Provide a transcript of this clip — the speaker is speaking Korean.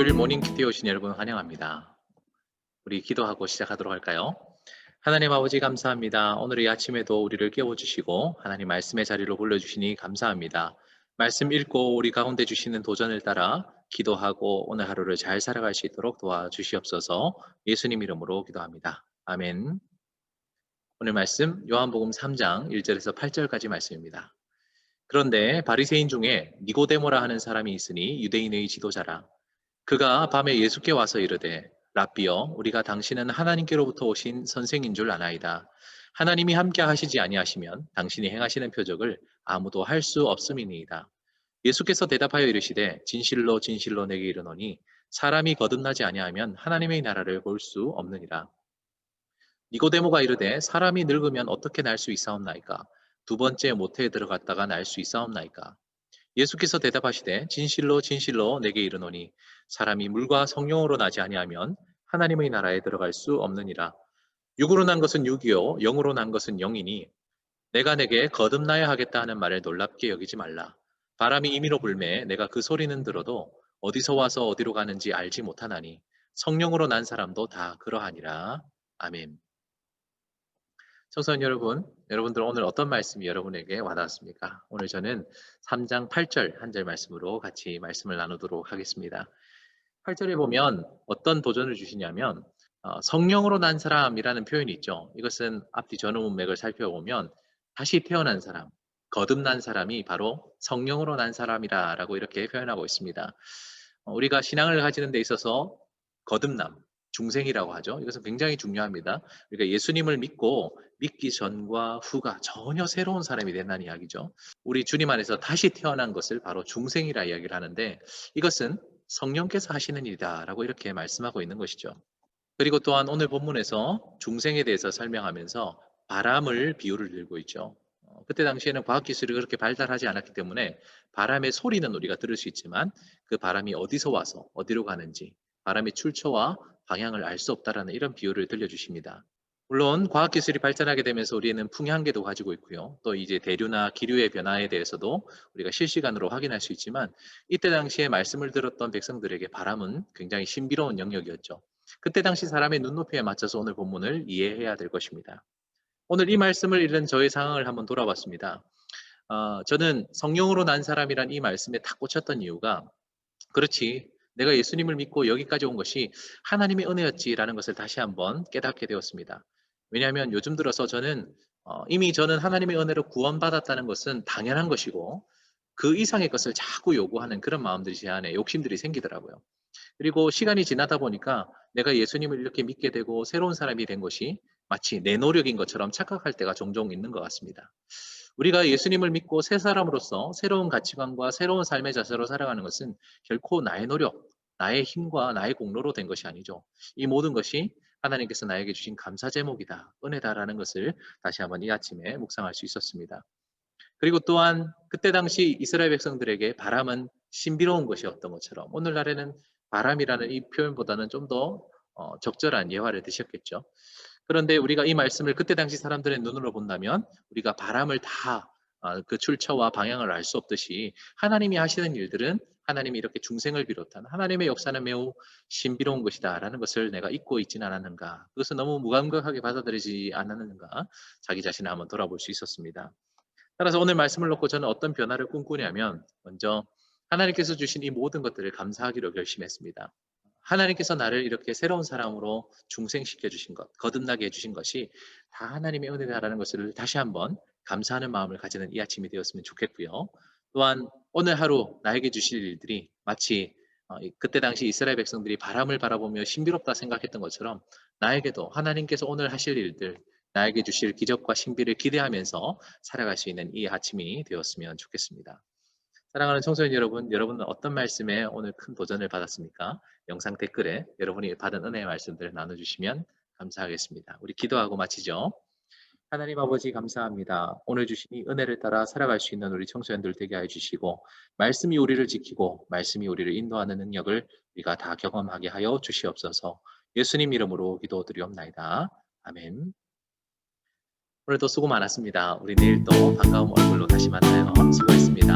토요일 모닝 키티에 오신 여러분 환영합니다. 우리 기도하고 시작하도록 할까요? 하나님 아버지 감사합니다. 오늘 이 아침에도 우리를 깨워주시고 하나님 말씀의 자리로 불러주시니 감사합니다. 말씀 읽고 우리 가운데 주시는 도전을 따라 기도하고 오늘 하루를 잘 살아갈 수 있도록 도와주시옵소서. 예수님 이름으로 기도합니다. 아멘. 오늘 말씀 요한복음 3장 1절에서 8절까지 말씀입니다. 그런데 바리새인 중에 니고데모라 하는 사람이 있으니 유대인의 지도자라. 그가 밤에 예수께 와서 이르되 랍비여 우리가 당신은 하나님께로부터 오신 선생인 줄 아나이다. 하나님이 함께 하시지 아니하시면 당신이 행하시는 표적을 아무도 할 수 없음이니이다. 예수께서 대답하여 이르시되 진실로 진실로 내게 이르노니 사람이 거듭나지 아니하면 하나님의 나라를 볼 수 없느니라. 니고데모가 이르되 사람이 늙으면 어떻게 날 수 있사옵나이까? 두 번째 모태에 들어갔다가 날 수 있사옵나이까? 예수께서 대답하시되 진실로 진실로 내게 이르노니 사람이 물과 성령으로 나지 아니하면 하나님의 나라에 들어갈 수 없느니라. 육으로 난 것은 육이요 영으로 난 것은 영이니 내가 내게 거듭나야 하겠다 하는 말을 놀랍게 여기지 말라. 바람이 임의로 불매 내가 그 소리는 들어도 어디서 와서 어디로 가는지 알지 못하나니 성령으로 난 사람도 다 그러하니라. 아멘. 청소년 여러분, 여러분들 오늘 어떤 말씀이 여러분에게 와닿았습니까? 오늘 저는 3장 8절 한 절 말씀으로 같이 말씀을 나누도록 하겠습니다. 8절에 보면 어떤 도전을 주시냐면 성령으로 난 사람이라는 표현이 있죠. 이것은 앞뒤 전후 문맥을 살펴보면 다시 태어난 사람, 거듭난 사람이 바로 성령으로 난 사람이라고 이렇게 표현하고 있습니다. 우리가 신앙을 가지는 데 있어서 거듭남, 중생이라고 하죠. 이것은 굉장히 중요합니다. 그러니까 예수님을 믿기 전과 후가 전혀 새로운 사람이 된다는 이야기죠. 우리 주님 안에서 다시 태어난 것을 바로 중생이라 이야기를 하는데 이것은 성령께서 하시는 일이다라고 이렇게 말씀하고 있는 것이죠. 그리고 또한 오늘 본문에서 중생에 대해서 설명하면서 바람을 비유를 들고 있죠. 그때 당시에는 과학기술이 그렇게 발달하지 않았기 때문에 바람의 소리는 우리가 들을 수 있지만 그 바람이 어디서 와서 어디로 가는지 바람의 출처와 방향을 알 수 없다라는 이런 비유를 들려주십니다. 물론 과학기술이 발전하게 되면서 우리는 풍향계도 가지고 있고요. 또 이제 대류나 기류의 변화에 대해서도 우리가 실시간으로 확인할 수 있지만 이때 당시에 말씀을 들었던 백성들에게 바람은 굉장히 신비로운 영역이었죠. 그때 당시 사람의 눈높이에 맞춰서 오늘 본문을 이해해야 될 것입니다. 오늘 이 말씀을 읽은 저의 상황을 한번 돌아봤습니다. 저는 성령으로 난 사람이란 이 말씀에 딱 꽂혔던 이유가 그렇지 내가 예수님을 믿고 여기까지 온 것이 하나님의 은혜였지라는 것을 다시 한번 깨닫게 되었습니다. 왜냐하면 요즘 들어서 저는 이미 저는 하나님의 은혜로 구원받았다는 것은 당연한 것이고 그 이상의 것을 자꾸 요구하는 그런 마음들이 제 안에 욕심들이 생기더라고요. 그리고 시간이 지나다 보니까 내가 예수님을 이렇게 믿게 되고 새로운 사람이 된 것이 마치 내 노력인 것처럼 착각할 때가 종종 있는 것 같습니다. 우리가 예수님을 믿고 새 사람으로서 새로운 가치관과 새로운 삶의 자세로 살아가는 것은 결코 나의 노력, 나의 힘과 나의 공로로 된 것이 아니죠. 이 모든 것이 하나님께서 나에게 주신 감사 제목이다, 은혜다라는 것을 다시 한번 이 아침에 묵상할 수 있었습니다. 그리고 또한 그때 당시 이스라엘 백성들에게 바람은 신비로운 것이었던 것처럼 오늘날에는 바람이라는 이 표현보다는 좀 더 적절한 예화를 드셨겠죠. 그런데 우리가 이 말씀을 그때 당시 사람들의 눈으로 본다면 우리가 바람을 다 그 출처와 방향을 알 수 없듯이 하나님이 하시는 일들은 하나님이 이렇게 중생을 비롯한 하나님의 역사는 매우 신비로운 것이다라는 것을 내가 잊고 있지는 않았는가. 그것은 너무 무감각하게 받아들이지 않았는가. 자기 자신을 한번 돌아볼 수 있었습니다. 따라서 오늘 말씀을 놓고 저는 어떤 변화를 꿈꾸냐면 먼저 하나님께서 주신 이 모든 것들을 감사하기로 결심했습니다. 하나님께서 나를 이렇게 새로운 사람으로 중생시켜 주신 것, 거듭나게 해주신 것이 다 하나님의 은혜다라는 것을 다시 한번 감사하는 마음을 가지는 이 아침이 되었으면 좋겠고요. 또한 오늘 하루 나에게 주실 일들이 마치 그때 당시 이스라엘 백성들이 바람을 바라보며 신비롭다 생각했던 것처럼 나에게도 하나님께서 오늘 하실 일들, 나에게 주실 기적과 신비를 기대하면서 살아갈 수 있는 이 아침이 되었으면 좋겠습니다. 사랑하는 청소년 여러분, 여러분은 어떤 말씀에 오늘 큰 도전을 받았습니까? 영상 댓글에 여러분이 받은 은혜의 말씀들을 나눠주시면 감사하겠습니다. 우리 기도하고 마치죠. 하나님 아버지 감사합니다. 오늘 주신 이 은혜를 따라 살아갈 수 있는 우리 청소년들 되게 해주시고 말씀이 우리를 지키고 말씀이 우리를 인도하는 능력을 우리가 다 경험하게 하여 주시옵소서. 예수님 이름으로 기도드리옵나이다. 아멘. 오늘도 수고 많았습니다. 우리 내일 또 반가운 얼굴로 다시 만나요. 수고했습니다.